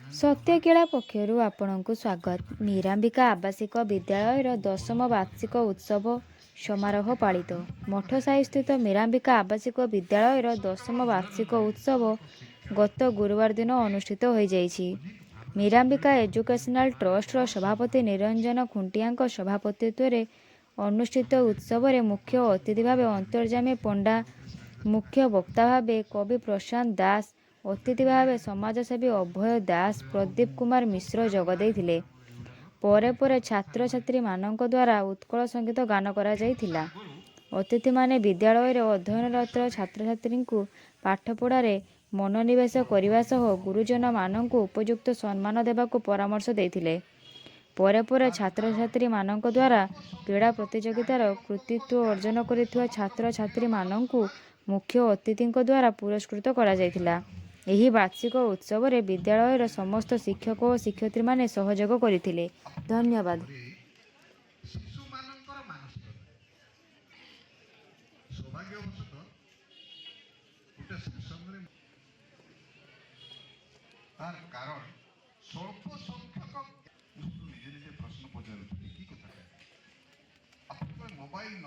ସତ୍ୟକେଳା ପକ୍ଷରୁ ଆପଣଙ୍କୁ ସ୍ୱାଗତ। ମୀରାମ୍ବିକା ଆବାସିକ ବିଦ୍ୟାଳୟର 10ମ ବାର୍ଷିକ ଉତ୍ସବ ସମାରୋହ ପାଳିତ। ମଠସାହିସ୍ଥିତ ମୀରାମ୍ବିକା ଆବାସିକ ବିଦ୍ୟାଳୟର 10ମ ବାର୍ଷିକ ଉତ୍ସବ ଗତ ଗୁରୁବାର ଦିନ ଅନୁଷ୍ଠିତ ହୋଇଯାଇଛି। ମୀରାମ୍ବିକା ଏଜୁକେସନାଲ ଟ୍ରଷ୍ଟର ସଭାପତି ନିରଞ୍ଜନ ଖୁଣ୍ଟିଆଙ୍କ ସଭାପତିତ୍ୱରେ ଅନୁଷ୍ଠିତ ଉତ୍ସବରେ ମୁଖ୍ୟ ଅତିଥି ଭାବେ ଅନ୍ତର୍ଯ୍ୟାମୀ ପଣ୍ଡା, ମୁଖ୍ୟ ବକ୍ତା ଭାବେ କବି ପ୍ରଶାନ୍ତ ଦାସ, ଅତିଥି ଭାବେ ସମାଜସେବୀ ଅଭୟ ଦାସ, ପ୍ରଦୀପ କୁମାର ମିଶ୍ର ଯୋଗ ଦେଇଥିଲେ। ପରେ ଛାତ୍ରଛାତ୍ରୀମାନଙ୍କ ଦ୍ୱାରା ଉତ୍କଳ ସଙ୍ଗୀତ ଗାନ କରାଯାଇଥିଲା। ଅତିଥିମାନେ ବିଦ୍ୟାଳୟରେ ଅଧ୍ୟୟନରତ ଛାତ୍ରଛାତ୍ରୀଙ୍କୁ ପାଠପଢ଼ାରେ ମନୋନିବେଶ କରିବା ସହ ଗୁରୁଜନମାନଙ୍କୁ ଉପଯୁକ୍ତ ସମ୍ମାନ ଦେବାକୁ ପରାମର୍ଶ ଦେଇଥିଲେ। ପରେ ଛାତ୍ରଛାତ୍ରୀମାନଙ୍କ ଦ୍ୱାରା କ୍ରୀଡ଼ା ପ୍ରତିଯୋଗିତାର କୃତିତ୍ୱ ଅର୍ଜନ କରିଥିବା ଛାତ୍ରଛାତ୍ରୀମାନଙ୍କୁ ମୁଖ୍ୟ ଅତିଥିଙ୍କ ଦ୍ୱାରା ପୁରସ୍କୃତ କରାଯାଇଥିଲା। ଏହି ବାର୍ଷିକ ଉତ୍ସବରେ ବିଦ୍ୟାଳୟର ସମସ୍ତ ଶିକ୍ଷକ ଓ ଶିକ୍ଷୟିତ୍ରୀମାନେ ସହଯୋଗ କରିଥିଲେ। ଧନ୍ୟବାଦ। ଶିଶୁମାନଙ୍କର ମାନସିକତା ସୌଭାଗ୍ୟବଶତଃ ଗୋଟେ ସେକ୍ସନରେ ତାର କାରଣ ସ୍ୱଳ୍ପ ସଂଖ୍ୟକ ନିଜେ ନିଜେ ପ୍ରଶ୍ନ ପଚାରୁଛନ୍ତି କି କଥା ଆପଣ ମୋବାଇଲ